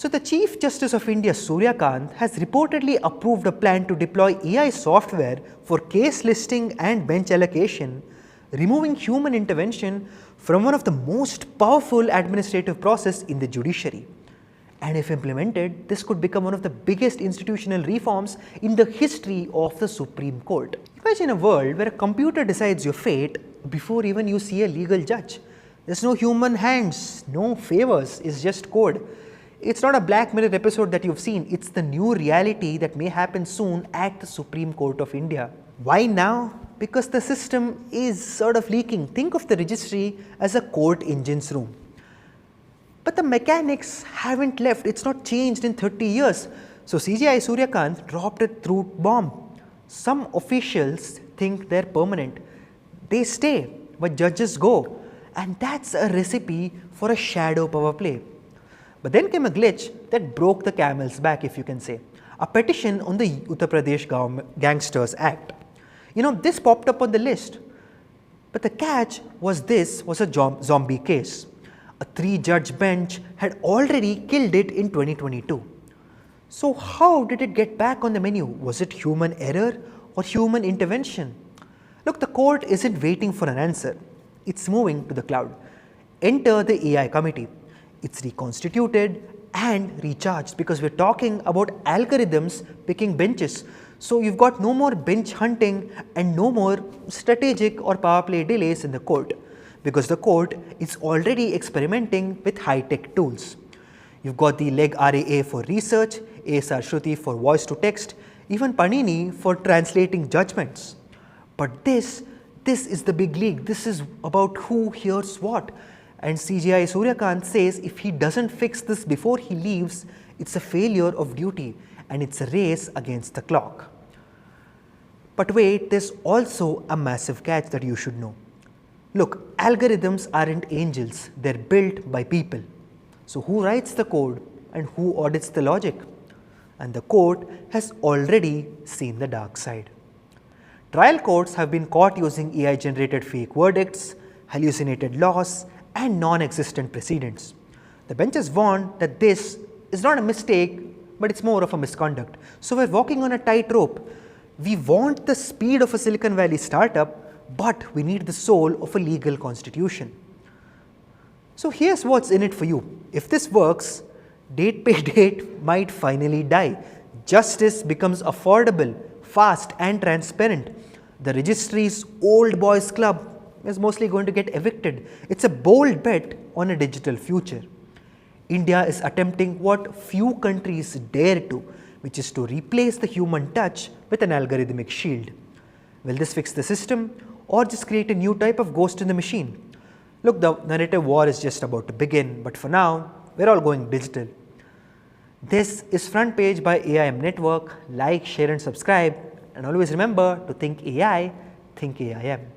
So the Chief Justice of India, Surya Kant, has reportedly approved a plan to deploy AI software for case listing and bench allocation, removing human intervention from one of the most powerful administrative processes in the judiciary. And if implemented, this could become one of the biggest institutional reforms in the history of the Supreme Court. Imagine a world where a computer decides your fate before even you see a legal judge. There's no human hands, no favors, it's just code. It's not a Black Mirror episode that you've seen, it's the new reality that may happen soon at the Supreme Court of India. Why now? Because the system is sort of leaking. Think of the registry as a court engine's room. But the mechanics haven't left, it's not changed in 30 years. So CJI Surya Kant dropped a truth bomb. Some officials think they're permanent. They stay, but judges go. And that's a recipe for a shadow power play. But then came a glitch that broke the camel's back, if you can say. A petition on the Uttar Pradesh Gangsters Act. This popped up on the list. But the catch was this was a zombie case. A 3-judge bench had already killed it in 2022. So how did it get back on the menu? Was it human error or human intervention? Look, the court isn't waiting for an answer. It's moving to the cloud. Enter the AI committee. It's reconstituted and recharged because we're talking about algorithms picking benches. So you've got no more bench hunting and no more strategic or power play delays in the court because the court is already experimenting with high-tech tools. You've got the Leg RAA for research, ASR Shruti for voice to text, even Panini for translating judgments. But this is the big league. This is about who hears what. And CJI Surya Kant says if he doesn't fix this before he leaves, it's a failure of duty and it's a race against the clock. But wait, there's also a massive catch that you should know. Look, algorithms aren't angels, they're built by people. So who writes the code and who audits the logic? And the court has already seen the dark side. Trial courts have been caught using AI-generated fake verdicts, hallucinated laws, and non-existent precedents. The benches warned that this is not a mistake, but it's more of a misconduct. So we're walking on a tightrope. We want the speed of a Silicon Valley startup, but we need the soul of a legal constitution. So here's what's in it for you. If this works, date pay date might finally die. Justice becomes affordable, fast and transparent. The registry's old boys club is mostly going to get evicted. It's a bold bet on a digital future. India is attempting what few countries dare to, which is to replace the human touch with an algorithmic shield. Will this fix the system or just create a new type of ghost in the machine? Look, the narrative war is just about to begin, but for now, we're all going digital. This is FronPage by AIM Network. Like, share and subscribe. And always remember to think AI, think AIM.